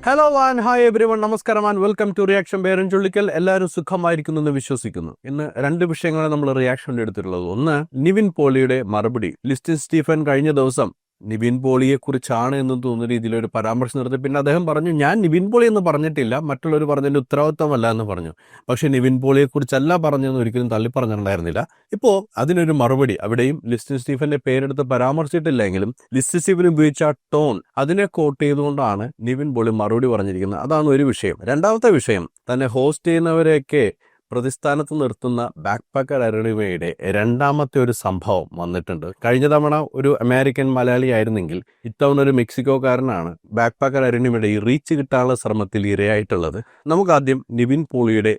Hello and hi everyone, നമസ്കാരം and welcome to reaction Beran Chullikkal. എല്ലാവരും സുഖമായിരിക്കുന്നു എന്ന് വിശ്വസിക്കുന്നു. ഇന്ന് രണ്ട് വിഷയങ്ങളാണ് നമ്മൾ റിയാക്ഷൻ എടുത്തിട്ടുള്ളത്. ഒന്ന്, നിവിൻ പോളിയുടെ മറുപടി. ലിസ്റ്റിൻ സ്റ്റീഫൻ കഴിഞ്ഞ ദിവസം നിവിൻ പോളിയെ കുറിച്ചാണ് എന്ന് തോന്നുന്ന രീതിയിലൊരു പരാമർശം നടത്തി. പിന്നെ അദ്ദേഹം പറഞ്ഞു, ഞാൻ നിവിൻ പോളി എന്ന് പറഞ്ഞിട്ടില്ല, മറ്റുള്ളവർ പറഞ്ഞതിന്റെ ഉത്തരവാദിത്തമല്ല എന്ന് പറഞ്ഞു. പക്ഷെ നിവിൻ പോളിയെ കുറിച്ചല്ല പറഞ്ഞതെന്ന് ഒരിക്കലും തള്ളി പറഞ്ഞിട്ടുണ്ടായിരുന്നില്ല. ഇപ്പോ അതിനൊരു മറുപടി. അവിടെയും ലിസ്റ്റിൻ സ്റ്റീഫന്റെ പേരെടുത്ത് പരാമർശിച്ചിട്ടില്ലെങ്കിലും ലിസ്റ്റിൻ സ്റ്റീഫൻ ഉപയോഗിച്ച ടോൺ, അതിനെ കോട്ട് ചെയ്തുകൊണ്ടാണ് നിവിൻ പോളി മറുപടി പറഞ്ഞിരിക്കുന്നത്. അതാണ് ഒരു വിഷയം. രണ്ടാമത്തെ വിഷയം, തന്നെ ഹോസ്റ്റ് ചെയ്യുന്നവരെയൊക്കെ പ്രതിസ്ഥാനത്ത് നിർത്തുന്ന ബാക്ക് പാക്കർ അരുണിമയുടെ രണ്ടാമത്തെ ഒരു സംഭവം വന്നിട്ടുണ്ട്. കഴിഞ്ഞ തവണ ഒരു അമേരിക്കൻ മലയാളി ആയിരുന്നെങ്കിൽ ഇത്തവണ ഒരു മെക്സിക്കോക്കാരനാണ് ബാക്ക് പാക്കർ അരുണിമയുടെ ഈ റീച്ച് കിട്ടാനുള്ള ശ്രമത്തിൽ ഇരയായിട്ടുള്ളത്. നമുക്കാദ്യം നിവിൻ പോളിയുടെ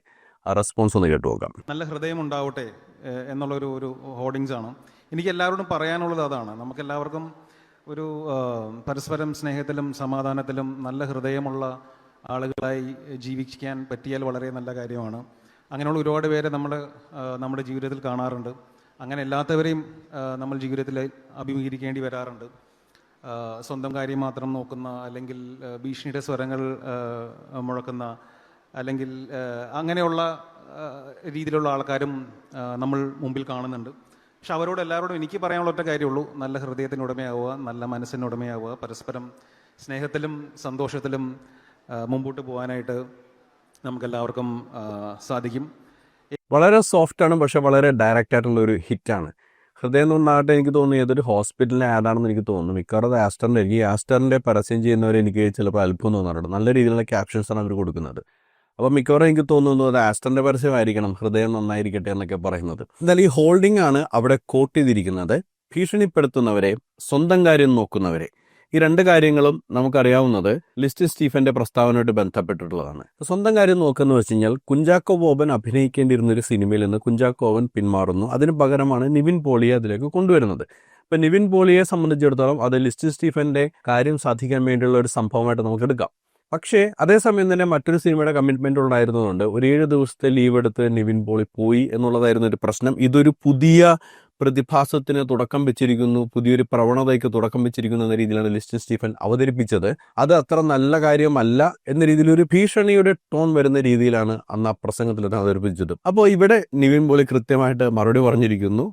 റെസ്പോൺസ് ഒന്ന് കേട്ടു നോക്കാം. നല്ല ഹൃദയം ഉണ്ടാവട്ടെ എന്നുള്ളൊരു ഹോർഡിങ്സ് ആണ്. എനിക്ക് എല്ലാവരോടും പറയാനുള്ളത് അതാണ്. നമുക്കെല്ലാവർക്കും ഒരു പരസ്പരം സ്നേഹത്തിലും സമാധാനത്തിലും നല്ല ഹൃദയമുള്ള ആളുകളായി ജീവിക്കാൻ പറ്റിയാൽ വളരെ നല്ല കാര്യമാണ്. അങ്ങനെയുള്ള ഒരുപാട് പേരെ നമ്മുടെ ജീവിതത്തിൽ കാണാറുണ്ട്. അങ്ങനെ അല്ലാത്തവരെയും നമ്മൾ ജീവിതത്തിൽ അഭിമുഖീകരിക്കേണ്ടി വരാറുണ്ട്. സ്വന്തം കാര്യം മാത്രം നോക്കുന്ന, അല്ലെങ്കിൽ ഭീഷണിയുടെ സ്വരങ്ങൾ മുഴക്കുന്ന, അല്ലെങ്കിൽ അങ്ങനെയുള്ള രീതിയിലുള്ള ആൾക്കാരും നമ്മൾ മുമ്പിൽ കാണുന്നുണ്ട്. പക്ഷെ അവരോട് എല്ലാവരോടും എനിക്ക് പറയാനുള്ള ഒറ്റ കാര്യമുള്ളൂ: നല്ല ഹൃദയത്തിന് ഉടമയാവുക, നല്ല മനസ്സിന് ഉടമയാവുക, പരസ്പരം സ്നേഹത്തിലും സന്തോഷത്തിലും മുമ്പോട്ട് പോകാനായിട്ട് നമുക്കെല്ലാവർക്കും സാധിക്കും. വളരെ സോഫ്റ്റ് ആണ്, പക്ഷെ വളരെ ഡയറക്റ്റ് ആയിട്ടുള്ള ഒരു ഹിറ്റാണ്. ഹൃദയം നന്നാകട്ടെ എനിക്ക് തോന്നുന്നു ഏതൊരു ഹോസ്പിറ്റലിലെ ആഡാണെന്ന് എനിക്ക് തോന്നുന്നു. മിക്കവാറും അത് ആസ്റ്ററിൻ്റെ ആയിരിക്കും. ഈ ആസ്റ്ററിൻ്റെ പരസ്യം ചെയ്യുന്നവരെ എനിക്ക് ചിലപ്പോൾ അത്ഭുതം തോന്നാറുണ്ട്. നല്ല രീതിയിലുള്ള ക്യാപ്ഷൻസാണ് അവർ കൊടുക്കുന്നത്. അപ്പോൾ മിക്കവാറും എനിക്ക് തോന്നുന്നു അത് ആസ്റ്ററിൻ്റെ പരസ്യമായിരിക്കണം, ഹൃദയം നന്നായിരിക്കട്ടെ എന്നൊക്കെ പറയുന്നത്. എന്നാൽ ഈ ഹോൾഡിംഗ് ആണ് അവിടെ കോട്ട് ചെയ്തിരിക്കുന്നത്. ഭീഷണിപ്പെടുത്തുന്നവരെ, സ്വന്തം കാര്യം നോക്കുന്നവരെ, ഈ രണ്ട് കാര്യങ്ങളും നമുക്കറിയാവുന്നത് ലിസ്റ്റിൻ സ്റ്റീഫന്റെ പ്രസ്താവനയായിട്ട് ബന്ധപ്പെട്ടിട്ടുള്ളതാണ്. സ്വന്തം കാര്യം നോക്കുന്ന വെച്ച് കഴിഞ്ഞാൽ കുഞ്ചാക്കോ ബോബൻ അഭിനയിക്കേണ്ടിയിരുന്ന ഒരു സിനിമയിൽ നിന്ന് കുഞ്ചാക്കോ ബോബൻ പിന്മാറുന്നു. അതിന് പകരമാണ് നിവിൻ പോളിയെ അതിലേക്ക് കൊണ്ടുവരുന്നത്. ഇപ്പം നിവിൻ പോളിയെ സംബന്ധിച്ചിടത്തോളം അത് ലിസ്റ്റിൻ സ്റ്റീഫന്റെ കാര്യം സാധിക്കാൻ വേണ്ടിയുള്ള ഒരു സംഭവമായിട്ട് നമുക്ക് എടുക്കാം. പക്ഷേ അതേസമയം തന്നെ മറ്റൊരു സിനിമയുടെ കമ്മിറ്റ്മെന്റ് ഉണ്ടായിരുന്നതുകൊണ്ട് ഒരു 7 ദിവസത്തെ ലീവ് എടുത്ത് നിവിൻ പോളി പോയി എന്നുള്ളതായിരുന്നു ഒരു പ്രശ്നം. ഇതൊരു പുതിയ പ്രതിഭാസത്തിന് തുടക്കം വെച്ചിരിക്കുന്നു, പുതിയൊരു പ്രവണതയ്ക്ക് തുടക്കം വെച്ചിരിക്കുന്നു എന്ന രീതിയിലാണ് ലിസ്റ്റിൻ സ്റ്റീഫൻ അവതരിപ്പിച്ചത്. അത് അത്ര നല്ല കാര്യമല്ല എന്ന രീതിയിൽ ഒരു ഭീഷണിയുടെ ടോൺ വരുന്ന രീതിയിലാണ് അന്ന് ആ പ്രസംഗത്തിൽ അവതരിപ്പിച്ചത്. അപ്പോൾ ഇവിടെ നിവിൻ പോളി കൃത്യമായിട്ട് മറുപടി പറഞ്ഞിരിക്കുന്നു.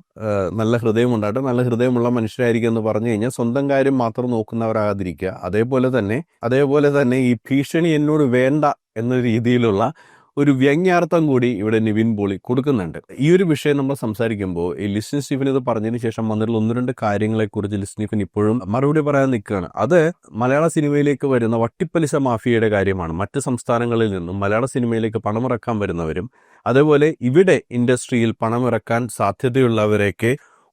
നല്ല ഹൃദയമുണ്ടായിട്ട് നല്ല ഹൃദയമുള്ള മനുഷ്യരായിരിക്കും എന്ന് പറഞ്ഞു കഴിഞ്ഞാൽ സ്വന്തം കാര്യം മാത്രം നോക്കുന്നവരാകാതിരിക്കുക. അതേപോലെ തന്നെ ഈ ഭീഷണി എന്നോട് വേണ്ട എന്ന രീതിയിലുള്ള ഒരു വ്യംഗ്യാർത്ഥം കൂടി ഇവിടെ നിവിൻ പോളി കൊടുക്കുന്നുണ്ട്. ഈ ഒരു വിഷയം നമ്മൾ സംസാരിക്കുമ്പോൾ ഈ ലിസ്റ്റിൻ സ്റ്റീഫൻ ഇത് പറഞ്ഞതിന് ശേഷം വന്നിട്ടുള്ള 1-2 കാര്യങ്ങളെക്കുറിച്ച് ലിസ്റ്റിൻ സ്റ്റീഫൻ ഇപ്പോഴും മറുപടി പറയാൻ നിൽക്കുകയാണ്. അത് മലയാള സിനിമയിലേക്ക് വരുന്ന വട്ടിപ്പലിശ മാഫിയയുടെ കാര്യമാണ്. മറ്റ് സംസ്ഥാനങ്ങളിൽ നിന്നും മലയാള സിനിമയിലേക്ക് പണമിറക്കാൻ വരുന്നവരും, അതേപോലെ ഇവിടെ ഇൻഡസ്ട്രിയിൽ പണമിറക്കാൻ സാധ്യതയുള്ളവരെയൊക്കെ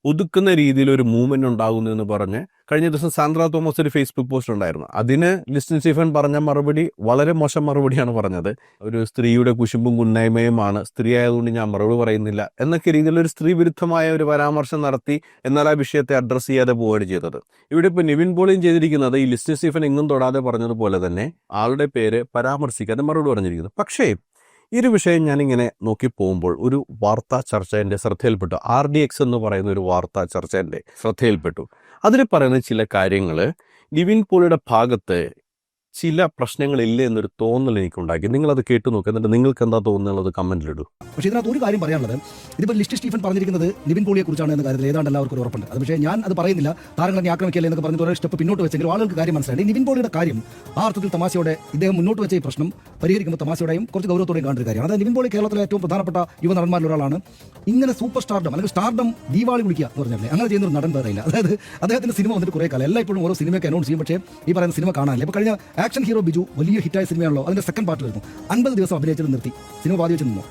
ഒതുക്കുന്ന രീതിയിൽ ഒരു മൂവ്മെന്റ് ഉണ്ടാകുന്നു എന്ന് പറഞ്ഞ് കഴിഞ്ഞ ദിവസം സാന്ദ്ര തോമസ് ഒരു ഫേസ്ബുക്ക് പോസ്റ്റ് ഉണ്ടായിരുന്നു. അതിന് ലിസ്റ്റിൻ സ്റ്റീഫൻ പറഞ്ഞ മറുപടി വളരെ മോശം മറുപടിയാണ് പറഞ്ഞത്. ഒരു സ്ത്രീയുടെ കുശുമ്പും കുന്നായ്മയുമാണ്, സ്ത്രീ ആയതുകൊണ്ട് ഞാൻ മറുപടി പറയുന്നില്ല എന്നൊക്കെ രീതിയിലൊരു സ്ത്രീ വിരുദ്ധമായ ഒരു പരാമർശം നടത്തി. എന്നാൽ ആ വിഷയത്തെ അഡ്രസ്സ് ചെയ്യാതെ പോവുകയാണ് ചെയ്തത്. ഇവിടെ ഇപ്പോൾ നിവിൻ പോളിയും ചെയ്തിരിക്കുന്നത് ഈ ലിസ്റ്റിൻ സ്റ്റീഫൻ എങ്ങും തൊടാതെ പറഞ്ഞതുപോലെ തന്നെ ആളുടെ പേര് പരാമർശിക്കാതെ മറുപടി പറഞ്ഞിരിക്കുന്നു. പക്ഷേ ഈ ഒരു വിഷയം ഞാനിങ്ങനെ നോക്കി പോകുമ്പോൾ ഒരു വാർത്താ ചർച്ച എൻ്റെ ശ്രദ്ധയിൽപ്പെട്ടു. RDX എന്ന് പറയുന്ന ഒരു വാർത്താ ചർച്ച എൻ്റെ ശ്രദ്ധയിൽപ്പെട്ടു. അതിൽ പറയുന്ന ചില കാര്യങ്ങൾ നിവിൻ പോളിയുടെ ഭാഗത്ത് ചില പ്രശ്നങ്ങളില്ല എന്നൊരു തോന്നൽ എനിക്കുണ്ടാക്കി. നിങ്ങളത് കേട്ടു നോക്കുക, എന്നിട്ട് നിങ്ങൾക്ക് എന്താ തോന്നുന്നുള്ളത് കമന്റിലിടൂ. പക്ഷേ ഇതിനകത്ത് ഒരു കാര്യം പറയാനുള്ളത്, ഇതിപ്പോൾ ലിസ്റ്റിൻ സ്റ്റീഫൻ പറഞ്ഞിരിക്കുന്നത് നിവിൻ പോളിയെ കുറിച്ചാണ് എന്ന കാര്യത്തിൽ ഏതാണ്ട് എല്ലാവർക്കും ഒരു ഉറപ്പുണ്ട്. അത് പക്ഷേ ഞാൻ അത് പറയുന്നില്ല, താരങ്ങളെ ആക്രമിക്കല്ലേ എന്നൊക്കെ പറഞ്ഞ് കുറേ സ്റ്റെപ്പ് പിന്നോട്ട് വെച്ചെങ്കിലും ആളുകൾക്ക് കാര്യം മനസ്സിലായി. നിവിൻ പോളിയുടെ കാര്യം ആ അർത്ഥത്തിൽ തമാശയോടെ ഇദ്ദേഹം മുന്നോട്ട് വെച്ച ഈ പ്രശ്നം പരിഹരിക്കുമ്പോൾ തമാശയോടെയും കുറച്ച് ഗൗരവത്തോടെയും കാണുന്ന കാര്യമാണ്. അതായത് നിവിൻ പോളി കേരളത്തിലെ ഏറ്റവും പ്രധാനപ്പെട്ട യുവ നടന്മാരിൽ ഒരാളാണ്. ഇങ്ങനെ സൂപ്പർ സ്റ്റാർഡം അല്ലെങ്കിൽ സ്റ്റാർഡം ദീപാവളി വിളിക്കുക എന്ന് പറഞ്ഞാൽ അങ്ങനെ ചെയ്യുന്ന ഒരു നടൻ പറയില്ല. അതായത് അദ്ദേഹത്തിന്റെ സിനിമ വന്നിട്ട് കുറേ കാലം എല്ലായ്പ്പോഴും ഓരോ സിനിമയൊക്കെ അനൗൺസ് ചെയ്യും, പക്ഷേ ഈ പറയുന്ന സിനിമ കാണാനില്ല. ഇപ്പോൾ കഴിഞ്ഞ ആക്ഷൻ ഹീറോ ബിജു വലിയ ഹിറ്റായ സിനിമയാണല്ലോ, അതിന്റെ സെക്കൻഡ് പാർട്ട് വരുന്നു. 50 ദിവസം അഭിനയിച്ചത് നിർത്തി, സിനിമ പാതി വെച്ച് നിന്നു.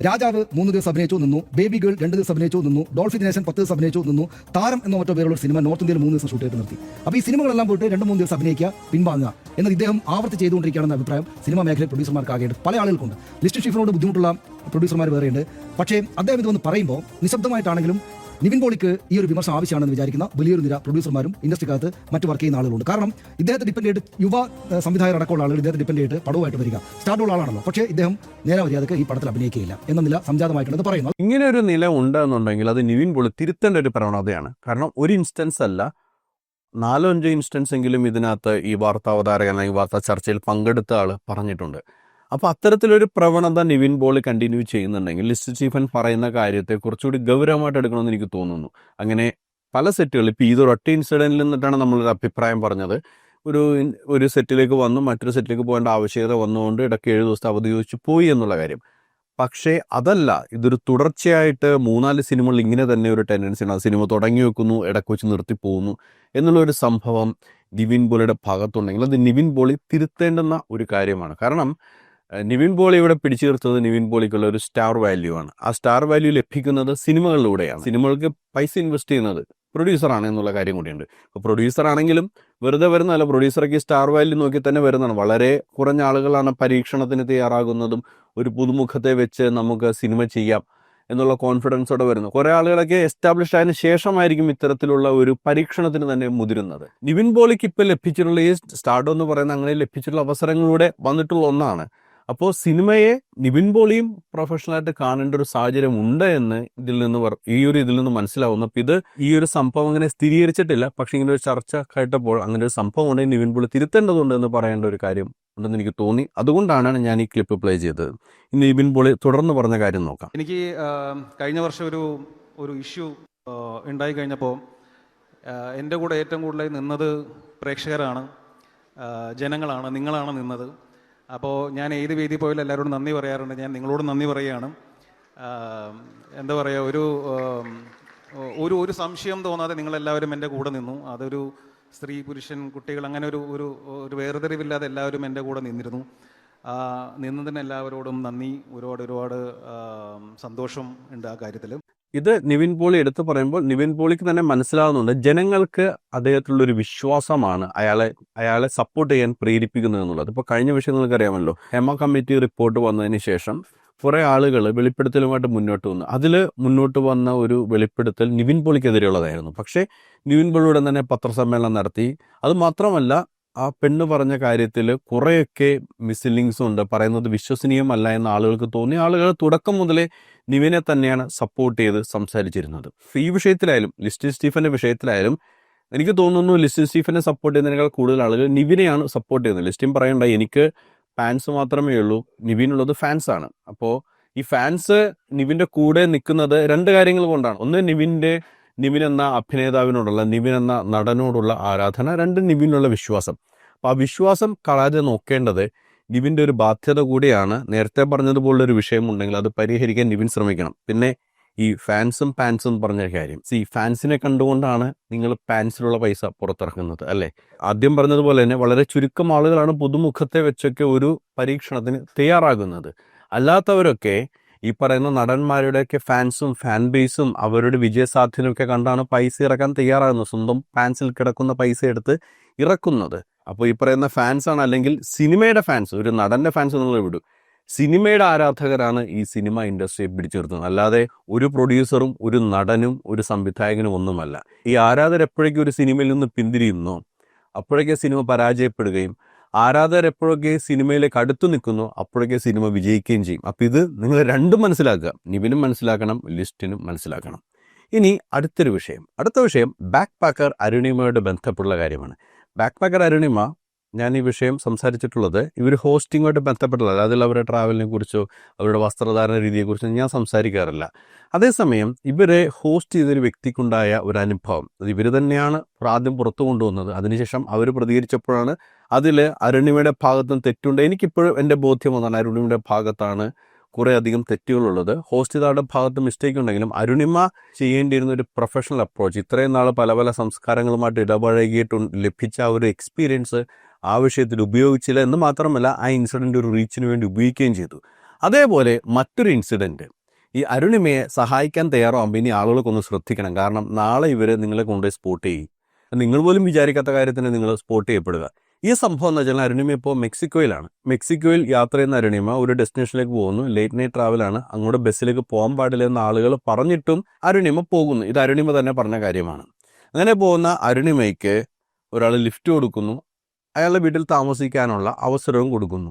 രാജാവ് 3 ദിവസം അഭിനയിച്ചു നിന്നു. ബേബി ഗേൾ 2 ദിവസം അഭിനയിച്ചു നിന്നു. ഡോൾഫി ദിനേശൻ 10 ദിവസം അഭിനയിച്ചു നിന്നു. താരം എന്ന മറ്റോ പേരുള്ള സിനിമ നോർത്ത് ഇന്ത്യയിൽ 3 ദിവസം ഷൂട്ട് ചെയ്ത് നിർത്തി. അപ്പോൾ ഈ സിനിമകളെല്ലാം പോയിട്ട് 2-3 ദിവസം അഭിനയിക്കുക, പിൻവാങ്ങുക എന്നത് ഇദ്ദേഹം ആവർത്തി ചെയ്തുകൊണ്ടിരിക്കുകയാണെന്ന അഭിപ്രായം സിനിമാ മേഖലയിൽ പ്രൊഡ്യൂസർമാർക്കാകേണ്ടത് പല ആളുകൾക്കുണ്ട്. ലിസ്റ്റിൻ സ്റ്റീഫനോട് ബുദ്ധിമുട്ടുള്ള പ്രൊഡ്യൂസർമാർ വേറെയുണ്ട്. പക്ഷേ അദ്ദേഹം ഇതൊന്ന് പറയുമ്പോൾ നിശബ്ദമായിട്ടാണെങ്കിലും നിവിൻ പോളിക്ക് ഈ ഒരു വിമർശനം ആവശ്യമാണെന്ന് വിചാരിക്കുന്ന വലിയൊരു നിര പ്രൊഡ്യൂസർമാരും ഇൻഡസ്ട്രിക്കകത്ത് മറ്റു വർക്ക് ചെയ്യുന്ന ആളുകളുണ്ട്. കാരണം ഇദ്ദേഹത്തെ ഡിപ്പെൻഡ് ചെയ്തിട്ട് യുവ സംവിധായകർ അടക്കമുള്ള ആളുകൾ ഇദ്ദേഹത്തെ ഡിപ്പെൻഡ് ചെയ്തിട്ട് പടവുമായിട്ട് വരിക. സ്റ്റാർട്ടുള്ള ആളാണല്ലോ, പക്ഷേ ഇദ്ദേഹം നേരെ മര്യാദക്ക് ഈ പടത്തിൽ അഭിനയിക്കുകയില്ല എന്ന നില സംജാതമായിട്ടുണ്ടെന്ന് പറയുന്നു. ഇങ്ങനെ ഒരു നില ഉണ്ടെന്നുണ്ടെങ്കിൽ അത് നിവിൻ പോളി തിരുത്തേണ്ട ഒരു പ്രവണതയാണ്. കാരണം ഒരു ഇൻസ്റ്റൻസ് അല്ല, 4-5 ഇൻസ്റ്റൻസ് എങ്കിലും ഇതിനകത്ത് ഈ വാർത്താവതാരകൻ അല്ലെങ്കിൽ വാർത്താ ചർച്ചയിൽ പങ്കെടുത്ത ആൾ പറഞ്ഞിട്ടുണ്ട്. അപ്പോൾ അത്തരത്തിലൊരു പ്രവണത നിവിൻ പോളി കണ്ടിന്യൂ ചെയ്യുന്നുണ്ടെങ്കിൽ ലിസ്റ്റ് സ്റ്റീഫൻ പറയുന്ന കാര്യത്തെ കുറച്ചുകൂടി ഗൗരവമായിട്ട് എടുക്കണമെന്ന് എനിക്ക് തോന്നുന്നു. അങ്ങനെ പല സെറ്റുകൾ ഇപ്പോൾ ഇതൊരൊറ്റ ഇൻസിഡൻറ്റിൽ നിന്നിട്ടാണ് നമ്മളൊരു അഭിപ്രായം പറഞ്ഞത്. ഒരു സെറ്റിലേക്ക് വന്നു, മറ്റൊരു സെറ്റിലേക്ക് പോകേണ്ട ആവശ്യകത വന്നുകൊണ്ട് ഇടയ്ക്ക് 7 ദിവസത്തെ അവധി ചോദിച്ച് പോയി എന്നുള്ള കാര്യം. പക്ഷേ അതല്ല, ഇതൊരു തുടർച്ചയായിട്ട് 3-4 സിനിമകൾ ഇങ്ങനെ തന്നെ ഒരു ടെൻഡൻസിയാണ്. ആ സിനിമ തുടങ്ങി വെക്കുന്നു, ഇടയ്ക്ക് വെച്ച് നിർത്തിപ്പോകുന്നു എന്നുള്ളൊരു സംഭവം നിവിൻ പോളിയുടെ ഭാഗത്തുണ്ടെങ്കിൽ അത് നിവിൻ പോളി തിരുത്തേണ്ടുന്ന ഒരു കാര്യമാണ്. കാരണം നിവിൻ പോളി ഇവിടെ പിടിച്ചു നിർത്തുന്നത് നിവിൻ പോളിക്കുള്ള ഒരു സ്റ്റാർ വാല്യൂ ആണ്. ആ സ്റ്റാർ വാല്യൂ ലഭിക്കുന്നത് സിനിമകളിലൂടെയാണ്. സിനിമകൾക്ക് പൈസ ഇൻവെസ്റ്റ് ചെയ്യുന്നത് പ്രൊഡ്യൂസറാണ് എന്നുള്ള കാര്യം കൂടിയുണ്ട്. അപ്പോൾ പ്രൊഡ്യൂസർ ആണെങ്കിലും വെറുതെ വരുന്നതല്ല, പ്രൊഡ്യൂസർക്ക് സ്റ്റാർ വാല്യൂ നോക്കി തന്നെ വരുന്നതാണ്. വളരെ കുറഞ്ഞ ആളുകളാണ് പരീക്ഷണത്തിന് തയ്യാറാകുന്നതും ഒരു പുതുമുഖത്തെ വെച്ച് നമുക്ക് സിനിമ ചെയ്യാം എന്നുള്ള കോൺഫിഡൻസോടെ വരുന്നു. കുറേ ആളുകളൊക്കെ എസ്റ്റാബ്ലിഷ് ആയതിനു ശേഷമായിരിക്കും ഇത്തരത്തിലുള്ള ഒരു പരീക്ഷണത്തിന് തന്നെ മുതിരുന്നത്. നിവിൻ പോളിക്ക് ഇപ്പോൾ ലഭിച്ചിട്ടുള്ള ഈ സ്റ്റാർഡം എന്ന് പറയുന്ന അങ്ങനെ ലഭിച്ചിട്ടുള്ള അവസരങ്ങളിലൂടെ വന്നിട്ടുള്ള ഒന്നാണ്. അപ്പോൾ സിനിമയെ നിവിൻ പോളിയും പ്രൊഫഷണലായിട്ട് കാണേണ്ട ഒരു സാഹചര്യം ഉണ്ട് എന്ന് ഇതിൽ നിന്ന് മനസ്സിലാവുന്നു. അപ്പോൾ ഇത് ഈ ഒരു സംഭവം അങ്ങനെ സ്ഥിരീകരിച്ചിട്ടില്ല, പക്ഷേ ഇങ്ങനെ ഒരു ചർച്ച കേട്ടപ്പോൾ അങ്ങനെ ഒരു സംഭവം ഉണ്ടെങ്കിൽ നിവിൻ പോളി തിരുത്തേണ്ടതുണ്ട് എന്ന് പറയേണ്ട ഒരു കാര്യം ഉണ്ടെന്ന് എനിക്ക് തോന്നി. അതുകൊണ്ടാണ് ഞാൻ ഈ ക്ലിപ്പ് പ്ലേ ചെയ്തത്. ഇനി നിവിൻ പോളി തുടർന്ന് പറഞ്ഞ കാര്യം നോക്കാം. എനിക്ക് കഴിഞ്ഞ വർഷം ഒരു ഇഷ്യൂ ഉണ്ടായി കഴിഞ്ഞപ്പോൾ എൻ്റെ കൂടെ ഏറ്റവും കൂടുതലായി നിന്നത് പ്രേക്ഷകരാണ്, ജനങ്ങളാണ്, നിങ്ങളാണ് നിന്നത്. അപ്പോൾ ഞാൻ ഏത് വേദി പോയാലും എല്ലാവരോടും നന്ദി പറയാറുണ്ട്. ഞാൻ നിങ്ങളോട് നന്ദി പറയുകയാണ്. എന്താ പറയുക, ഒരു സംശയം തോന്നാതെ നിങ്ങളെല്ലാവരും എൻ്റെ കൂടെ നിന്നു. അതൊരു സ്ത്രീ, പുരുഷൻ, കുട്ടികൾ അങ്ങനെ ഒരു വേർതിരിവില്ലാതെ എല്ലാവരും എൻ്റെ കൂടെ നിന്നിരുന്നു. നിന്നതിന് എല്ലാവരോടും നന്ദി. ഒരുപാട് സന്തോഷം ഉണ്ട് ആ കാര്യത്തിൽ. ഇത് നിവിൻ പോളി എടുത്തു പറയുമ്പോൾ നിവിൻ പോളിക്ക് തന്നെ മനസ്സിലാവുന്നുണ്ട് ജനങ്ങൾക്ക് അദ്ദേഹത്തിലുള്ളൊരു വിശ്വാസമാണ് അയാളെ സപ്പോർട്ട് ചെയ്യാൻ പ്രേരിപ്പിക്കുന്നത് എന്നുള്ളത്. ഇപ്പോൾ കഴിഞ്ഞ വിഷയം നിങ്ങൾക്ക് അറിയാമല്ലോ, ഹെമ കമ്മിറ്റി റിപ്പോർട്ട് വന്നതിന് ശേഷം കുറേ ആളുകൾ വെളിപ്പെടുത്തലുമായിട്ട് മുന്നോട്ട് വന്നു. അതിൽ മുന്നോട്ട് വന്ന ഒരു വെളിപ്പെടുത്തൽ നിവിൻ പോളിക്കെതിരെയുള്ളതായിരുന്നു. പക്ഷേ നിവിൻ പോളിയുടെ തന്നെ പത്രസമ്മേളനം നടത്തി. അത് മാത്രമല്ല, ആ പെണ്ണ് പറഞ്ഞ കാര്യത്തിൽ കുറേയൊക്കെ മിസ്ലീഡിങ്സും ഉണ്ട്, പറയുന്നത് വിശ്വസനീയമല്ല എന്ന് ആളുകൾക്ക് തോന്നി. ആളുകൾ തുടക്കം മുതലേ നിവിനെ തന്നെയാണ് സപ്പോർട്ട് ചെയ്ത് സംസാരിച്ചിരുന്നത്. ഈ വിഷയത്തിലായാലും ലിസ്റ്റ് സ്റ്റീഫന്റെ വിഷയത്തിലായാലും എനിക്ക് തോന്നുന്നു ലിസ്റ്റ് സ്റ്റീഫനെ സപ്പോർട്ട് ചെയ്യുന്നതിനേക്കാൾ കൂടുതൽ ആളുകൾ നിവിനെയാണ് സപ്പോർട്ട് ചെയ്യുന്നത്. ലിസ്റ്റും പറയണ്ട, എനിക്ക് ഫാൻസ് മാത്രമേ ഉള്ളൂ, നിവിനുള്ളത് ഫാൻസാണ്. അപ്പോൾ ഈ ഫാൻസ് നിവിൻ്റെ കൂടെ നിൽക്കുന്നത് 2 കാര്യങ്ങൾ കൊണ്ടാണ്. ഒന്ന്, നിവിൻ എന്ന അഭിനേതാവിനോടുള്ള, നിവിൻ എന്ന നടനോടുള്ള ആരാധന. 2, നിവിനുള്ള വിശ്വാസം. അപ്പോൾ ആ വിശ്വാസം കളയാതെ നോക്കേണ്ടത് നിവിൻ്റെ ഒരു ബാധ്യത കൂടിയാണ്. നേരത്തെ പറഞ്ഞതുപോലുള്ളൊരു വിഷയമുണ്ടെങ്കിൽ അത് പരിഹരിക്കാൻ നിവിൻ ശ്രമിക്കണം. പിന്നെ ഈ ഫാൻസും പറഞ്ഞ കാര്യം, ഫാൻസിനെ കണ്ടുകൊണ്ടാണ് നിങ്ങൾ പാൻസിലുള്ള പൈസ പുറത്തിറക്കുന്നത് അല്ലേ? ആദ്യം പറഞ്ഞതുപോലെ തന്നെ വളരെ ചുരുക്കം ആളുകളാണ് പുതുമുഖത്തെ വെച്ചൊക്കെ ഒരു പരീക്ഷണത്തിന് തയ്യാറാകുന്നത്. അല്ലാത്തവരൊക്കെ ഈ പറയുന്ന നടന്മാരുടെയൊക്കെ ഫാൻസും ഫാൻ ബേസും അവരുടെ വിജയസാധ്യതയൊക്കെ കണ്ടാണ് പൈസ ഇറക്കാൻ തയ്യാറാകുന്നത്. സ്വന്തം ഫാൻസിൽ കിടക്കുന്ന പൈസ എടുത്ത് ഇറക്കുന്നത്. അപ്പോൾ ഈ പറയുന്ന ഫാൻസാണ്, അല്ലെങ്കിൽ സിനിമയുടെ ഫാൻസ്, ഒരു നടൻ്റെ ഫാൻസ് എന്നുള്ള വിടും, സിനിമയുടെ ആരാധകരാണ് ഈ സിനിമ ഇൻഡസ്ട്രിയെ പിടിച്ചു നിർത്തുന്നത്. അല്ലാതെ ഒരു പ്രൊഡ്യൂസറും ഒരു നടനും ഒരു സംവിധായകനും ഒന്നുമല്ല. ഈ ആരാധകർ എപ്പോഴേക്കും ഒരു സിനിമയിൽ നിന്ന് പിന്തിരിയുന്നോ അപ്പോഴേക്കേ സിനിമ പരാജയപ്പെടുകയും ആരാധകർ എപ്പോഴൊക്കെ സിനിമയിലേക്ക് അടുത്തു നിൽക്കുന്നു അപ്പോഴൊക്കെ സിനിമ വിജയിക്കുകയും ചെയ്യും. അപ്പോൾ ഇത് നിങ്ങൾ 2 മനസ്സിലാക്കുക, നിവിനും മനസ്സിലാക്കണം, ലിസ്റ്റിനും മനസ്സിലാക്കണം. ഇനി അടുത്ത വിഷയം ബാക്ക് പാക്കർ അരുണിമയോട് ബന്ധപ്പെട്ടുള്ള കാര്യമാണ്. ബാക്ക് പാക്കർ അരുണിമ, ഞാൻ ഈ വിഷയം സംസാരിച്ചിട്ടുള്ളത് ഇവർ ഹോസ്റ്റിങ്ങുമായിട്ട് ബന്ധപ്പെട്ടുള്ളത്, അതിൽ അവരുടെ ട്രാവലിനെ കുറിച്ചോ അവരുടെ വസ്ത്രധാരണ രീതിയെക്കുറിച്ചോ ഞാൻ സംസാരിക്കാറില്ല. അതേസമയം ഇവരെ ഹോസ്റ്റ് ചെയ്തൊരു വ്യക്തിക്കുണ്ടായ ഒരു അനുഭവം അത് ഇവർ തന്നെയാണ് ആദ്യം പുറത്തു കൊണ്ടുവന്നത്. അതിനുശേഷം അവർ പ്രതികരിച്ചപ്പോഴാണ് അതിൽ അരുണിമയുടെ ഭാഗത്തും തെറ്റുണ്ട്. എനിക്കിപ്പോഴും എൻ്റെ ബോധ്യം ഒന്നാണ്, അരുണിമയുടെ ഭാഗത്താണ് കുറേ അധികം തെറ്റുകളുള്ളത്. ഹോസ്റ്റ് ചെയ്ത ആളുടെ ഭാഗത്ത് മിസ്റ്റേക്ക് ഉണ്ടെങ്കിലും അരുണിമ ചെയ്യേണ്ടിയിരുന്ന ഒരു പ്രൊഫഷണൽ അപ്രോച്ച്, ഇത്രയും നാൾ പല സംസ്കാരങ്ങളുമായിട്ട് ഇടപഴകിയിട്ട് ലഭിച്ച ആ ഒരു എക്സ്പീരിയൻസ് ആ വിഷയത്തിൽ ഉപയോഗിച്ചില്ല എന്ന് മാത്രമല്ല ആ ഇൻസിഡൻറ്റ് ഒരു റീച്ചിന് വേണ്ടി ഉപയോഗിക്കുകയും ചെയ്തു. അതേപോലെ മറ്റൊരു ഇൻസിഡൻറ്റ്, ഈ അരുണിമയെ സഹായിക്കാൻ തയ്യാറാകുമ്പോൾ ഇനി ആളുകൾക്കൊന്ന് ശ്രദ്ധിക്കണം. കാരണം നാളെ ഇവർ നിങ്ങളെ കൊണ്ടുപോയി സ്പോട്ട് ചെയ്യും. നിങ്ങൾ പോലും വിചാരിക്കാത്ത കാര്യത്തിന് നിങ്ങൾ സ്പോട്ട് ചെയ്യപ്പെടുക. ഈ സംഭവം എന്ന് വെച്ചാൽ അരുണിമ ഇപ്പോൾ മെക്സിക്കോയിലാണ്. മെക്സിക്കോയിൽ യാത്ര ചെയ്യുന്ന അരുണിമ ഒരു ഡെസ്റ്റിനേഷനിലേക്ക് പോകുന്നു. ലേറ്റ് നൈറ്റ് ട്രാവലാണ്, അങ്ങോട്ട് ബസ്സിലേക്ക് പോകാൻ പാടില്ല എന്ന് ആളുകൾ പറഞ്ഞിട്ടും അരുണിമ പോകുന്നു. ഇത് അരുണിമ തന്നെ പറഞ്ഞ കാര്യമാണ്. അങ്ങനെ പോകുന്ന അരുണിമയ്ക്ക് ഒരാൾ ലിഫ്റ്റ് കൊടുക്കുന്നു, അയാളുടെ വീട്ടിൽ താമസിക്കാനുള്ള അവസരവും കൊടുക്കുന്നു.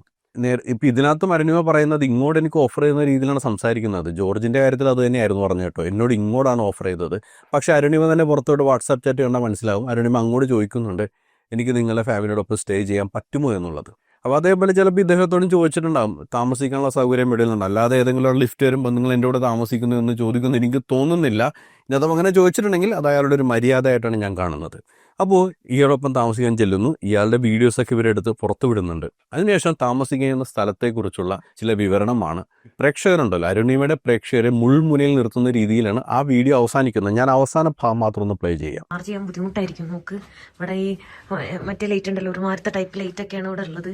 ഇപ്പം ഇതിനകത്ത് അരുണിമ പറയുന്നത് ഇങ്ങോട്ട് എനിക്ക് ഓഫർ ചെയ്യുന്ന രീതിയിലാണ് സംസാരിക്കുന്നത്. ജോർജിൻ്റെ കാര്യത്തിൽ അത് തന്നെയായിരുന്നു പറഞ്ഞു കേട്ടോ, എന്നോട് ഇങ്ങോട്ടാണ് ഓഫർ ചെയ്തത്. പക്ഷേ അരുണിമ തന്നെ പുറത്തോട്ട് വാട്സാപ്പ് ചാറ്റ് കണ്ടാൽ മനസ്സിലാവും, അരുണിമ അങ്ങോട്ട് ചോദിക്കുന്നുണ്ട് എനിക്ക് നിങ്ങളുടെ ഫാമിലിയോടൊപ്പം സ്റ്റേ ചെയ്യാൻ പറ്റുമോ എന്നുള്ളത്. അപ്പോൾ അതേപോലെ ചിലപ്പോൾ ഇദ്ദേഹത്തോടും ചോദിച്ചിട്ടുണ്ടാകും താമസിക്കാനുള്ള സൗകര്യം ഇടയിലുണ്ട്, അല്ലാതെ ഏതെങ്കിലും ഒരു ലിഫ്റ്റ് വരുമ്പോൾ നിങ്ങൾ എൻ്റെ കൂടെ താമസിക്കുന്നു എന്ന് ചോദിക്കുന്നു എനിക്ക് തോന്നുന്നില്ല. ഇന്നത്തെ അങ്ങനെ ചോദിച്ചിട്ടുണ്ടെങ്കിൽ അത് അയാളുടെ ഒരു മര്യാദയായിട്ടാണ് ഞാൻ കാണുന്നത്. അപ്പോൾ ഇയാളൊപ്പം താമസിക്കാൻ ചെല്ലുന്നു, ഇയാളുടെ വീഡിയോസൊക്കെ ഇവരെടുത്ത് പുറത്തു വിടുന്നുണ്ട്. അതിനുശേഷം താമസിക്കുന്ന സ്ഥലത്തെക്കുറിച്ചുള്ള ചില വിവരണമാണ്. പ്രേക്ഷകരുണ്ടല്ലോ, അരുണിമയുടെ പ്രേക്ഷകരെ മുൾമുനയിൽ നിർത്തുന്ന രീതിയിലാണ് ആ വീഡിയോ അവസാനിക്കുന്നത്. ഞാൻ അവസാന ഭാഗം മാത്രം ഒന്ന് പ്ലേ ചെയ്യാം. ചാർജ് ചെയ്യാൻ ബുദ്ധിമുട്ടായിരിക്കും. നോക്ക് ഇവിടെ ഈ മറ്റേ ലൈറ്റ് ഉണ്ടല്ലോ, ഒരു മാരത്തെ ടൈപ്പ് ലൈറ്റ് ഒക്കെയാണ് ഇവിടെ ഉള്ളത്.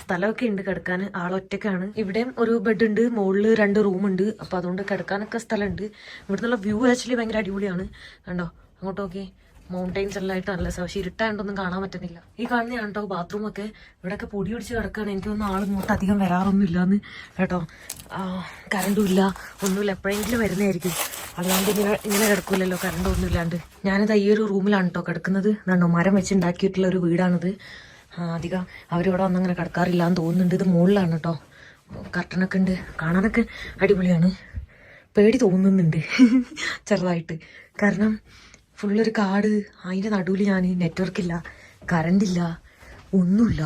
സ്ഥലമൊക്കെ ഉണ്ട് കിടക്കാൻ, ആളൊറ്റക്കാണ്. ഇവിടെയും ഒരു ബെഡ് ഉണ്ട്, മുകളിൽ 2 റൂമുണ്ട്. അപ്പോൾ അതുകൊണ്ട് കിടക്കാനൊക്കെ സ്ഥലമുണ്ട്. ഇവിടുന്നുള്ള വ്യൂ ആക്ച്വലി ഭയങ്കര അടിപൊളിയാണ്. കണ്ടോ അങ്ങോട്ട് നോക്കി, മൗണ്ടൈൻസ് എല്ലാം ആയിട്ട് നല്ല പക്ഷേ ഇരുട്ടായതൊന്നും കാണാൻ പറ്റുന്നില്ല. ഈ കാണുന്നതാണ് കേട്ടോ ബാത്റൂമൊക്കെ. ഇവിടെയൊക്കെ പൊടി പിടിച്ച് കിടക്കുകയാണ്. എനിക്കൊന്നും ആൾ ഇങ്ങോട്ട് അധികം വരാറൊന്നും ഇല്ലാന്ന് കേട്ടോ. കറണ്ടും ഇല്ല, ഒന്നുമില്ല, എപ്പോഴെങ്കിലും വരുന്നതായിരിക്കും. അല്ലാണ്ട് ഇങ്ങനെ കിടക്കൂലല്ലോ കറണ്ട് ഒന്നും ഇല്ലാണ്ട്. ഞാനിത് ഈ ഒരു റൂമിലാണ് കേട്ടോ കിടക്കുന്നത്. കണ്ടോ മരം വെച്ച് ഉണ്ടാക്കിയിട്ടുള്ള ഒരു വീടാണിത്. അധികം അവരിവിടെ വന്നങ്ങനെ കിടക്കാറില്ല എന്ന് തോന്നുന്നുണ്ട്. ഇത് മുകളിലാണ് കേട്ടോ, കർട്ടനൊക്കെ ഉണ്ട്, കാണാനൊക്കെ അടിപൊളിയാണ്. പേടി തോന്നുന്നുണ്ട് ചെറുതായിട്ട്, കാരണം ഫുള്ളൊരു കാട്, അതിൻ്റെ നടുവിൽ ഞാൻ നെറ്റ്വർക്കില്ല, കറണ്ടില്ല, ഒന്നുമില്ല.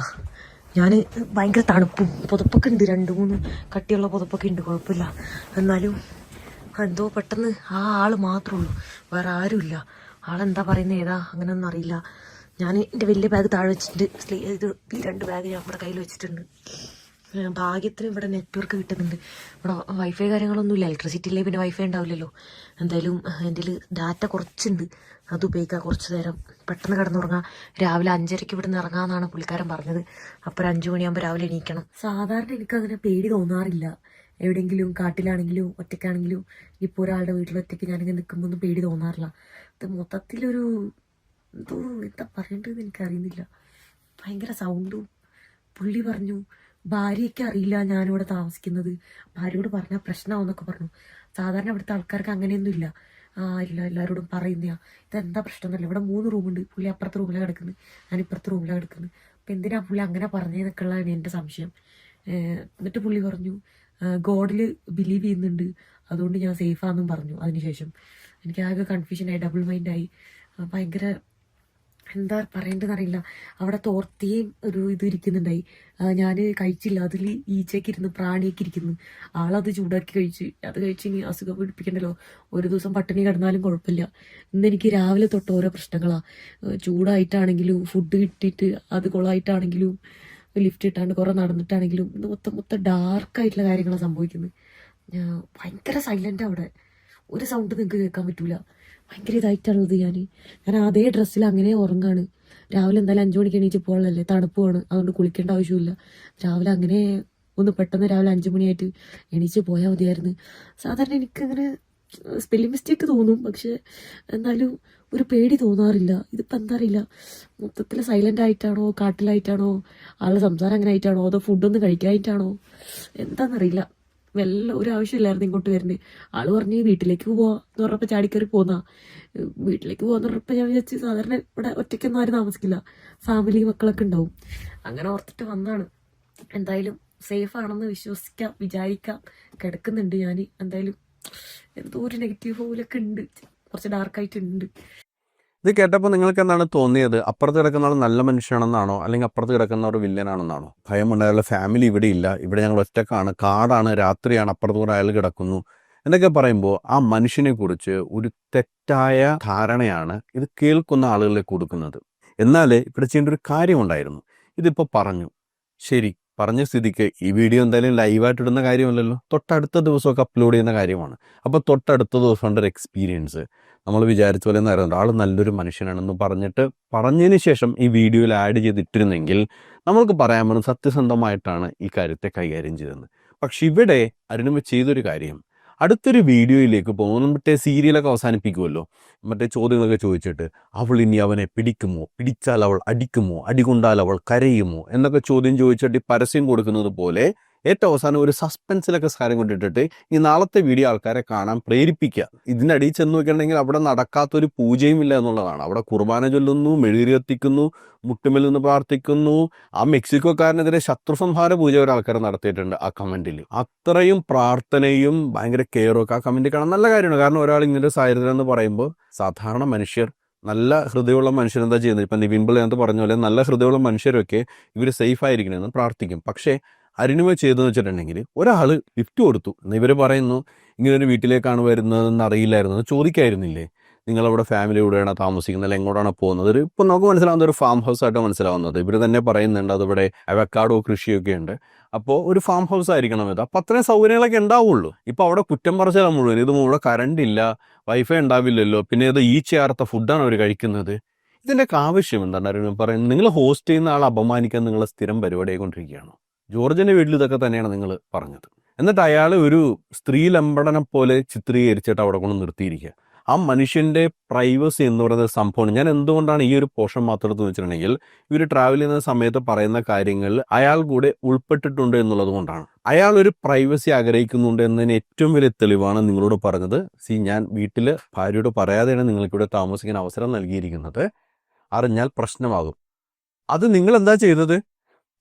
ഞാൻ ഭയങ്കര തണുപ്പും പുതപ്പൊക്കെ ഉണ്ട്, 2-3 കട്ടിയുള്ള പുതപ്പൊക്കെ ഉണ്ട്, കുഴപ്പമില്ല. എന്നാലും എന്തോ പെട്ടെന്ന് ആ ആൾ മാത്രമേ ഉള്ളൂ, വേറെ ആരുമില്ല. ആളെന്താ പറയുന്നത് ഏതാ അങ്ങനെയൊന്നും അറിയില്ല. ഞാൻ എൻ്റെ വലിയ ബാഗ് താഴെ വെച്ചിട്ടുണ്ട്, ഇത് ഈ 2 ബാഗ് ഞാൻ ഇവിടെ കയ്യിൽ വെച്ചിട്ടുണ്ട്. ഭാഗ്യത്തിന് ഇവിടെ നെറ്റ്വർക്ക് കിട്ടുന്നുണ്ട്. ഇവിടെ വൈഫൈ കാര്യങ്ങളൊന്നുമില്ല, ഇലക്ട്രിസിറ്റി ഇല്ലേ പിന്നെ വൈഫൈ ഉണ്ടാവില്ലല്ലോ. എന്തായാലും എൻ്റെ ഡാറ്റ കുറച്ചുണ്ട്, അത് ഉപയോഗിക്കാം കുറച്ച് നേരം, പെട്ടെന്ന് കിടന്നുറങ്ങാം. രാവിലെ 5:30 ഇവിടെ നിന്ന് ഇറങ്ങാമെന്നാണ് പുള്ളിക്കാരൻ പറഞ്ഞത്. അപ്പോൾ 5 മണിയാകുമ്പോൾ രാവിലെ എണീക്കണം. സാധാരണ എനിക്കങ്ങനെ പേടി തോന്നാറില്ല, എവിടെയെങ്കിലും കാട്ടിലാണെങ്കിലും ഒറ്റയ്ക്കാണെങ്കിലും. ഇപ്പോൾ ഒരാളുടെ വീട്ടിൽ ഒറ്റയ്ക്ക് ഞാനിങ്ങനെ നിൽക്കുമ്പോൾ ഒന്നും പേടി തോന്നാറില്ല. ഇത് മൊത്തത്തിലൊരു എന്തോ എന്താ പറയേണ്ടതെന്ന് എനിക്കറിയുന്നില്ല. ഭയങ്കര സൗണ്ടും. പുള്ളി പറഞ്ഞു ഭാര്യയ്ക്ക് അറിയില്ല ഞാനിവിടെ താമസിക്കുന്നത്, ഭാര്യയോട് പറഞ്ഞാൽ പ്രശ്നമാവെന്നൊക്കെ പറഞ്ഞു. സാധാരണ ഇവിടുത്തെ ആൾക്കാർക്ക് അങ്ങനെയൊന്നും ഇല്ല. ഇല്ല എല്ലാവരോടും പറയുന്ന ഇതെന്താ പ്രശ്നം എന്നല്ല. ഇവിടെ 3 റൂമുണ്ട്, പുള്ളി അപ്പുറത്തെ റൂമിലാണ് കിടക്കുന്നത്, ഞാൻ ഇപ്പുറത്തെ റൂമിലാണ് കിടക്കുന്നത്. അപ്പം എന്തിനാ പുള്ളി അങ്ങനെ പറഞ്ഞതെന്നൊക്കെ ഉള്ളതാണ് എൻ്റെ സംശയം. എന്നിട്ട് പുള്ളി പറഞ്ഞു ഗോഡിൽ ബിലീവ് ചെയ്യുന്നുണ്ട്, അതുകൊണ്ട് ഞാൻ സേഫാണെന്നും പറഞ്ഞു. അതിനുശേഷം എനിക്ക് ആകെ കൺഫ്യൂഷനായി, ഡബിൾ മൈൻഡായി. ഭയങ്കര എന്താ പറയേണ്ടതെന്നറിയില്ല. അവിടെ തോർത്തിയും ഒരു ഇത് ഇരിക്കുന്നുണ്ടായി, ഞാൻ കഴിച്ചില്ല. അതിൽ ഈച്ചയൊക്കെ ഇരുന്ന് പ്രാണിയൊക്കെ ഇരിക്കുന്നു. ആളത് ചൂടാക്കി കഴിച്ച്, അത് കഴിച്ച് ഇനി അസുഖം പിടിപ്പിക്കണ്ടല്ലോ. ഒരു ദിവസം പട്ടിണി കിടന്നാലും കുഴപ്പമില്ല. ഇന്നെനിക്ക് രാവിലെ തൊട്ട് ഓരോ പ്രശ്നങ്ങളാണ്. ചൂടായിട്ടാണെങ്കിലും, ഫുഡ് കിട്ടിയിട്ട് അത് കൊളായിട്ടാണെങ്കിലും, ലിഫ്റ്റ് ഇട്ടാണ്ട് കുറേ നടന്നിട്ടാണെങ്കിലും, ഇന്ന് മൊത്തം ഡാർക്കായിട്ടുള്ള കാര്യങ്ങളാണ് സംഭവിക്കുന്നത്. ഭയങ്കര സൈലൻ്റ് അവിടെ, ഒരു സൗണ്ട് നിങ്ങൾക്ക് കേൾക്കാൻ പറ്റൂല. ഭയങ്കര ഇതായിട്ടുള്ളത്. ഞാൻ അതേ ഡ്രസ്സിൽ അങ്ങനെ ഉറങ്ങാണ്. രാവിലെ എന്തായാലും 5 മണിക്ക് എണീച്ച് പോകാനല്ലേ, തണുപ്പുമാണ്, അതുകൊണ്ട് കുളിക്കേണ്ട ആവശ്യമില്ല. രാവിലെ അങ്ങനെ ഒന്ന് പെട്ടെന്ന് രാവിലെ 5 മണിയായിട്ട് എണീച്ച് പോയാൽ മതിയായിരുന്നു. സാധാരണ എനിക്കങ്ങനെ സ്പെല്ലിംഗ് മിസ്റ്റേക്ക് തോന്നും, പക്ഷെ എന്നാലും ഒരു പേടി തോന്നാറില്ല. ഇതിപ്പോൾ എന്താ അറിയില്ല, മൊത്തത്തിൽ സൈലൻ്റ് ആയിട്ടാണോ, കാട്ടിലായിട്ടാണോ, ആളുടെ സംസാരം അങ്ങനെ ആയിട്ടാണോ, അതോ ഫുഡൊന്നും കഴിക്കാനായിട്ടാണോ എന്താണെന്നറിയില്ല. ഒരു ആവശ്യമില്ലായിരുന്നു ഇങ്ങോട്ട് വരുന്നത്. ആള് പറഞ്ഞ് വീട്ടിലേക്ക് പോവാന്ന് പറഞ്ഞപ്പോൾ ചാടിക്കറി പോന്നാ. വീട്ടിലേക്ക് പോകാന്ന് പറഞ്ഞപ്പോൾ ഞാൻ വിചാരിച്ചു സാധാരണ ഇവിടെ ഒറ്റയ്ക്കൊന്നും ആരും താമസിക്കില്ല, ഫാമിലി മക്കളൊക്കെ ഉണ്ടാവും. അങ്ങനെ ഓർത്തിട്ട് വന്നാണ്. എന്തായാലും സേഫ് ആണെന്ന് വിചാരിക്കാം. കിടക്കുന്നുണ്ട് ഞാൻ. എന്തായാലും എന്തോ ഒരു നെഗറ്റീവ് പോലൊക്കെ ഉണ്ട്, കുറച്ച് ഡാർക്കായിട്ടുണ്ട്. ഇത് കേട്ടപ്പോൾ നിങ്ങൾക്ക് എന്താണ് തോന്നിയത്? അപ്പുറത്ത് കിടക്കുന്ന ആൾ നല്ല മനുഷ്യനാണെന്നാണോ, അല്ലെങ്കിൽ അപ്പുറത്ത് കിടക്കുന്ന ഒരു വില്ലനാണെന്നാണോ? ഭയമുണ്ടായുള്ള ഫാമിലി ഇവിടെ ഇല്ല, ഇവിടെ ഞങ്ങൾ ഒറ്റക്കാണ്, കാടാണ്, രാത്രിയാണ്, അപ്പുറത്ത് കൂടെ അയാൾ കിടക്കുന്നു എന്നൊക്കെ പറയുമ്പോൾ ആ മനുഷ്യനെ കുറിച്ച് ഒരു തെറ്റായ ധാരണയാണ് ഇത് കേൾക്കുന്ന ആളുകളിലേക്ക് കൊടുക്കുന്നത്. എന്നാൽ ഇവിടെ ചെയ്യേണ്ട ഒരു കാര്യമുണ്ടായിരുന്നു. ഇതിപ്പോൾ പറഞ്ഞു, ശരി, പറഞ്ഞ സ്ഥിതിക്ക് ഈ വീഡിയോ എന്തായാലും ലൈവായിട്ട് ഇടുന്ന കാര്യമല്ലല്ലോ, തൊട്ടടുത്ത ദിവസമൊക്കെ അപ്ലോഡ് ചെയ്യുന്ന കാര്യമാണ്. അപ്പോൾ തൊട്ടടുത്ത ദിവസം ഒരു എക്സ്പീരിയൻസ് നമ്മൾ വിചാരിച്ച പോലെ നേരം ആൾ നല്ലൊരു മനുഷ്യനാണെന്ന് പറഞ്ഞതിന് ശേഷം ഈ വീഡിയോയിൽ ആഡ് ചെയ്തിട്ടിരുന്നെങ്കിൽ നമ്മൾക്ക് പറയാൻ പറ്റും സത്യസന്ധമായിട്ടാണ് ഈ കാര്യത്തെ കൈകാര്യം ചെയ്തതെന്ന്. പക്ഷെ ഇവിടെ അരുണിമ ചെയ്തൊരു കാര്യം, അടുത്തൊരു വീഡിയോയിലേക്ക് പോകുന്നു. മറ്റേ സീരിയലൊക്കെ അവസാനിപ്പിക്കുമല്ലോ, മറ്റേ ചോദ്യങ്ങളൊക്കെ ചോദിച്ചിട്ട് അവൾ ഇനി അവനെ പിടിക്കുമോ, പിടിച്ചാൽ അവൾ അടിക്കുമോ, അടികൊണ്ടാൽ അവൾ കരയുമോ എന്നൊക്കെ ചോദ്യം ചോദിച്ചിട്ട് പരസ്യം കൊടുക്കുന്നത് പോലെ ഏറ്റവും അവസാനം ഒരു സസ്പെൻസിലൊക്കെ കാര്യം കൊണ്ടിട്ടിട്ട് ഈ നാളത്തെ വീഡിയോ ആൾക്കാരെ കാണാൻ പ്രേരിപ്പിക്കുക. ഇതിൻ്റെ അടിയിൽ ചെന്ന് നോക്കിയിട്ടുണ്ടെങ്കിൽ അവിടെ നടക്കാത്തൊരു പൂജയും ഇല്ല എന്നുള്ളതാണ്. അവിടെ കുർബാന ചൊല്ലുന്നു, മെഴുകുതിരി കത്തിക്കുന്നു, മുട്ടുമേൽ നിന്ന് പ്രാർത്ഥിക്കുന്നു. ആ മെക്സിക്കോക്കാരനെതിരെ ശത്രുസംഹാര പൂജ ഒരു ആൾക്കാർ നടത്തിയിട്ടുണ്ട് ആ കമൻറ്റിൽ. അത്രയും പ്രാർത്ഥനയും ഭയങ്കര കെയറും ഒക്കെ ആ കമൻറ്റിൽ കാണാൻ നല്ല കാര്യമാണ്. കാരണം ഒരാൾ ഇങ്ങനെ ഒരു സാഹചര്യം എന്ന് പറയുമ്പോൾ സാധാരണ മനുഷ്യർ, നല്ല ഹൃദയമുള്ള മനുഷ്യർ എന്താ ചെയ്യുന്നത്? ഇപ്പം നിവിൻ പിള്ള എന്ന് പറഞ്ഞ പോലെ നല്ല ഹൃദയമുള്ള മനുഷ്യരൊക്കെ ഇവർ സേഫ് ആയിരിക്കണമെന്ന് പ്രാർത്ഥിക്കും. പക്ഷേ അരുണിമ ചെയ്തെന്ന് വെച്ചിട്ടുണ്ടെങ്കിൽ ഒരാൾ ലിഫ്റ്റ് കൊടുത്തു, ഇവർ പറയുന്നു ഇങ്ങനൊരു വീട്ടിലേക്കാണ് വരുന്നതെന്ന് അറിയില്ലായിരുന്നു, ചോദിക്കായിരുന്നില്ലേ നിങ്ങളവിടെ ഫാമിലി കൂടെയാണ് താമസിക്കുന്നത്, അല്ലെങ്കിൽ എങ്ങോട്ടാണ് പോകുന്നത്? ഇപ്പം നമുക്ക് മനസ്സിലാവുന്ന ഒരു ഫാം ഹൗസ് ആയിട്ട് മനസ്സിലാവുന്നത്. ഇവർ തന്നെ പറയുന്നുണ്ട് അതിവിടെ അവക്കാഡോ കൃഷിയൊക്കെ ഉണ്ട്. അപ്പോൾ ഒരു ഫാം ഹൗസ് ആയിരിക്കണം ഇത്. അപ്പം അത്രയും സൗകര്യങ്ങളൊക്കെ ഉണ്ടാവുള്ളൂ. ഇപ്പോൾ അവിടെ കുറ്റം പറച്ചിലാണ് മുഴുവൻ. ഇത് മുഴുവൻ കറണ്ട് ഇല്ല, വൈഫൈ ഉണ്ടാവില്ലല്ലോ, പിന്നെ ഇത് ഈ ചേർത്ത ഫുഡാണ് അവർ കഴിക്കുന്നത്. ഇതിൻ്റെയൊക്കെ ആവശ്യം എന്താണ് അരുൺ പറയുന്നത്? നിങ്ങൾ ഹോസ്റ്റ് ചെയ്യുന്ന ആൾ അപമാനിക്കാൻ നിങ്ങളെ സ്ഥിരം പരിപാടിയായിക്കൊണ്ടിരിക്കുകയാണോ? ജോർജിൻ്റെ വീട്ടിൽ ഇതൊക്കെ തന്നെയാണ് നിങ്ങൾ പറഞ്ഞത്. എന്നിട്ട് അയാൾ ഒരു സ്ത്രീ ലംബടനെ പോലെ ചിത്രീകരിച്ചിട്ട് അവിടെ കൊണ്ട് നിർത്തിയിരിക്കുക. ആ മനുഷ്യൻ്റെ പ്രൈവസി എന്ന് പറയുന്ന സംഭവമാണ്. ഞാൻ എന്തുകൊണ്ടാണ് ഈ ഒരു പോർഷൻ മാത്രം എടുത്ത് വെച്ചിട്ടുണ്ടെങ്കിൽ ഇവർ ട്രാവൽ ചെയ്യുന്ന സമയത്ത് പറയുന്ന കാര്യങ്ങളിൽ അയാൾ കൂടെ ഉൾപ്പെട്ടിട്ടുണ്ട് എന്നുള്ളത് കൊണ്ടാണ്. അയാൾ ഒരു പ്രൈവസി ആഗ്രഹിക്കുന്നുണ്ട് എന്നതിന് ഏറ്റവും വലിയ തെളിവാണ് നിങ്ങളോട് പറഞ്ഞത്. ഞാൻ വീട്ടിൽ ഭാര്യയോട് പറയാതെയാണ് നിങ്ങൾക്കിവിടെ താമസിക്കാൻ അവസരം നൽകിയിരിക്കുന്നത്, അറിഞ്ഞാൽ പ്രശ്നമാകും. അത് നിങ്ങൾ എന്താ ചെയ്തത്?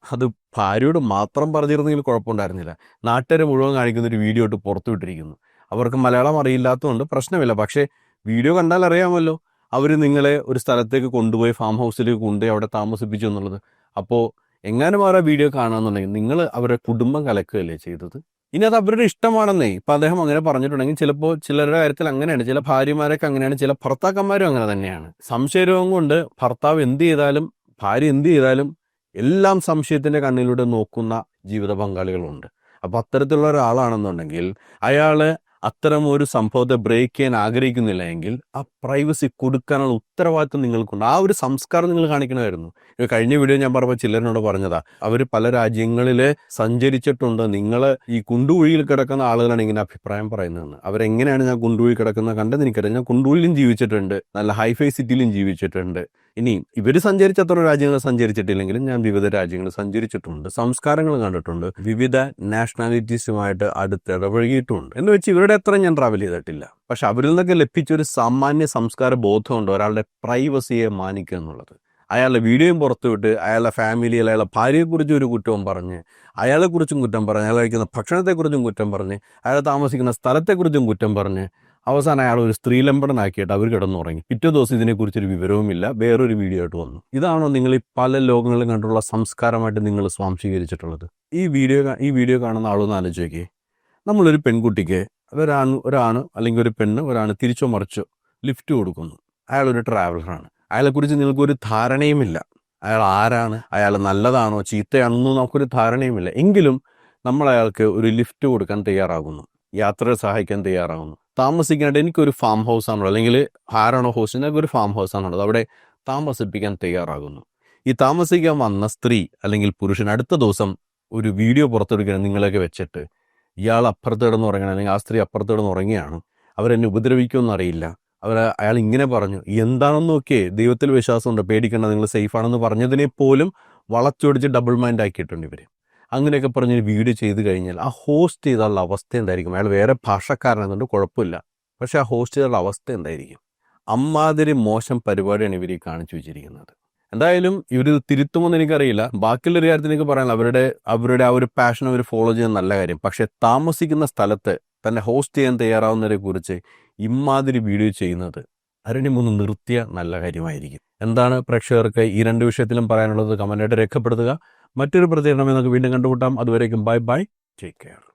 അത് ഭാര്യയോട് മാത്രം പറഞ്ഞിരുന്നെങ്കിൽ കുഴപ്പമുണ്ടായിരുന്നില്ല. നാട്ടുകാരെ മുഴുവൻ കാണിക്കുന്ന ഒരു വീഡിയോ ഇട്ട് പുറത്തു വിട്ടിരിക്കുന്നു. അവർക്ക് മലയാളം അറിയില്ലാത്തതുകൊണ്ട് പ്രശ്നമില്ല. പക്ഷേ വീഡിയോ കണ്ടാൽ അറിയാമല്ലോ അവർ നിങ്ങളെ ഒരു സ്ഥലത്തേക്ക് കൊണ്ടുപോയി ഫാം ഹൗസിലേക്ക് കൊണ്ടുപോയി അവിടെ താമസിപ്പിച്ചു എന്നുള്ളത്. അപ്പോൾ എങ്ങാനും ആ വീഡിയോ കാണാമെന്നുണ്ടെങ്കിൽ നിങ്ങൾ അവരുടെ കുടുംബം കലക്കുകയല്ലേ ചെയ്തത്? ഇനി അത് അവരുടെ ഇഷ്ടമാണെന്നേ. ഇപ്പം അദ്ദേഹം അങ്ങനെ പറഞ്ഞിട്ടുണ്ടെങ്കിൽ ചിലപ്പോൾ ചിലരുടെ കാര്യത്തിൽ അങ്ങനെയാണ്. ചില ഭാര്യമാരൊക്കെ അങ്ങനെയാണ്, ചില ഭർത്താക്കന്മാരും അങ്ങനെ തന്നെയാണ്. സംശയരോഗം കൊണ്ട് ഭർത്താവ് എന്ത് ചെയ്താലും ഭാര്യ എന്ത് ചെയ്താലും എല്ലാം സംശയത്തിൻ്റെ കണ്ണിലൂടെ നോക്കുന്ന ജീവിത പങ്കാളികളുണ്ട്. അപ്പോൾ അത്തരത്തിലുള്ള ഒരാളാണെന്നുണ്ടെങ്കിൽ അയാൾ അത്തരം ഒരു സംഭവത്തെ ബ്രേക്ക് ചെയ്യാൻ ആഗ്രഹിക്കുന്നില്ല എങ്കിൽ ആ പ്രൈവസി കൊടുക്കാനുള്ള ഉത്തരവാദിത്വം നിങ്ങൾക്കുണ്ട്. ആ ഒരു സംസ്കാരം നിങ്ങൾ കാണിക്കണമായിരുന്നു. കഴിഞ്ഞ വീഡിയോ ഞാൻ പറഞ്ഞപ്പോൾ ചിലരിനോട് പറഞ്ഞതാ, അവർ പല രാജ്യങ്ങളിൽ സഞ്ചരിച്ചിട്ടുണ്ട്. നിങ്ങൾ ഈ കുണ്ടുകുഴിയിൽ കിടക്കുന്ന ആളുകളാണ് ഇങ്ങനെ അഭിപ്രായം പറയുന്നതെന്ന്. അവരെങ്ങനെയാണ് ഞാൻ കുണ്ടുകുഴി കിടക്കുന്നത് കണ്ടെന്ന് എനിക്കറിയാം. ഞാൻ കുണ്ടുകുഴിയിലും ജീവിച്ചിട്ടുണ്ട്, നല്ല ഹൈഫൈ സിറ്റിയിലും ജീവിച്ചിട്ടുണ്ട്. ഇനി ഇവർ സഞ്ചരിച്ച അത്ര രാജ്യങ്ങൾ സഞ്ചരിച്ചിട്ടില്ലെങ്കിലും ഞാൻ വിവിധ രാജ്യങ്ങൾ സഞ്ചരിച്ചിട്ടുണ്ട്, സംസ്കാരങ്ങൾ കണ്ടിട്ടുണ്ട്, വിവിധ നാഷണാലിറ്റീസുമായിട്ട് അടുത്തിടപഴകിയിട്ടുണ്ട്. എന്ന് വെച്ച് ഇവരുടെ അത്ര ഞാൻ ട്രാവൽ ചെയ്തിട്ടില്ല. പക്ഷെ അവരിൽ നിന്നൊക്കെ ലഭിച്ചൊരു സാമാന്യ സംസ്കാര ബോധമുണ്ട് ഒരാളുടെ പ്രൈവസിയെ മാനിക്കുക എന്നുള്ളത്. അയാളുടെ വീഡിയോയും പുറത്തുവിട്ട് അയാളുടെ ഫാമിലി, അയാളുടെ ഭാര്യയെക്കുറിച്ചും ഒരു കുറ്റവും പറഞ്ഞ്, അയാളെക്കുറിച്ചും കുറ്റം പറഞ്ഞ്, അയാൾ കഴിക്കുന്ന ഭക്ഷണത്തെക്കുറിച്ചും കുറ്റം പറഞ്ഞ്, അയാൾ താമസിക്കുന്ന സ്ഥലത്തെക്കുറിച്ചും കുറ്റം പറഞ്ഞ്, അവസാനം അയാൾ ഒരു സ്ത്രീലംബടനാക്കിയിട്ട് അവർ കിടന്നുറങ്ങി. പിറ്റേ ദിവസം ഇതിനെക്കുറിച്ചൊരു വിവരവുമില്ല, വേറൊരു വീഡിയോ ആയിട്ട് വന്നു. ഇതാണോ നിങ്ങൾ ഈ പല ലോകങ്ങളിലും കണ്ടുള്ള സംസ്കാരമായിട്ട് നിങ്ങൾ സ്വാംശീകരിച്ചിട്ടുള്ളത്? ഈ വീഡിയോ കാണുന്ന ആളൊന്ന് ആലോചിക്കേ. നമ്മളൊരു പെൺകുട്ടിക്ക് ഒരാണ് അല്ലെങ്കിൽ ഒരു പെണ്ണ് ഒരാണ് തിരിച്ചോ മറിച്ചോ ലിഫ്റ്റ് കൊടുക്കുന്നു. അയാളൊരു ട്രാവലറാണ്. അയാളെക്കുറിച്ച് നിങ്ങൾക്കൊരു ധാരണയുമില്ല. അയാൾ ആരാണ്, അയാൾ നല്ലതാണോ ചീത്തയാണെന്നോ നമുക്കൊരു ധാരണയുമില്ല. എങ്കിലും നമ്മൾ അയാൾക്ക് ഒരു ലിഫ്റ്റ് കൊടുക്കാൻ തയ്യാറാകുന്നു, യാത്രയെ സഹായിക്കാൻ തയ്യാറാകുന്നു. താമസിക്കാനായിട്ട് എനിക്കൊരു ഫാം ഹൗസ് ആണുള്ളത്, അല്ലെങ്കിൽ ആരാണോ ഹോസ്റ്റ് ഒരു ഫാം ഹൗസ് ആണുള്ളത്, അവിടെ താമസിപ്പിക്കാൻ തയ്യാറാകുന്നു. ഈ താമസിക്കാൻ വന്ന സ്ത്രീ അല്ലെങ്കിൽ പുരുഷൻ അടുത്ത ദിവസം ഒരു വീഡിയോ പുറത്തെടുക്കണം നിങ്ങളൊക്കെ വെച്ചിട്ട്, ഇയാൾ അപ്പുറത്ത് കിടന്ന് ഉറങ്ങണം അല്ലെങ്കിൽ ആ സ്ത്രീ അപ്പുറത്ത് കിടന്ന് ഉറങ്ങിയാണ്, അവരെന്നെ ഉപദ്രവിക്കുമെന്ന് അറിയില്ല, അയാൾ ഇങ്ങനെ പറഞ്ഞു, എന്താണെന്ന് നോക്കിയേ, ദൈവത്തിൽ വിശ്വാസമുണ്ട്, പേടിക്കേണ്ട, നിങ്ങൾ സേഫാണെന്ന് പറഞ്ഞതിനെ പോലും വളച്ചൊടിച്ച് ഡബിൾ മൈൻഡ് ആക്കിയിട്ടുണ്ട് ഇവർ. അങ്ങനെയൊക്കെ പറഞ്ഞ് വീഡിയോ ചെയ്ത് കഴിഞ്ഞാൽ ആ ഹോസ്റ്റ് ചെയ്താലുള്ള അവസ്ഥ എന്തായിരിക്കും? അയാൾ വേറെ ഭാഷക്കാരനെന്നുണ്ട്, കുഴപ്പമില്ല, പക്ഷേ ആ ഹോസ്റ്റ് ചെയ്താലുള്ള അവസ്ഥ എന്തായിരിക്കും? അമ്മാതിരി മോശം പരിപാടിയാണ് ഇവർ ഈ കാണിച്ചു വെച്ചിരിക്കുന്നത്. എന്തായാലും ഇവരിത് തിരുത്തുമെന്ന് എനിക്കറിയില്ല. ബാക്കിയുള്ള കാര്യത്തിൽ എനിക്ക് പറയാനുള്ള അവരുടെ ആ ഒരു പാഷൻ അവർ ഫോളോ ചെയ്യുന്ന നല്ല കാര്യം. പക്ഷേ താമസിക്കുന്ന സ്ഥലത്ത് തന്നെ ഹോസ്റ്റ് ചെയ്യാൻ തയ്യാറാവുന്നവരെ കുറിച്ച് ഇമ്മാതിരി വീഡിയോ ചെയ്യുന്നത് അതിനെ ഒന്ന് നിർത്തിയ നല്ല കാര്യമായിരിക്കും. എന്താണ് പ്രേക്ഷകർക്ക് ഈ രണ്ട് വിഷയത്തിലും പറയാനുള്ളത്? കമൻ്റായിട്ട് രേഖപ്പെടുത്തുക. മറ്റൊരു പ്രതികരണം നമുക്ക് വീണ്ടും കണ്ടുമുട്ടാം. അതുവരേക്കും ബൈ ബൈ, ടേക്ക് കെയർ.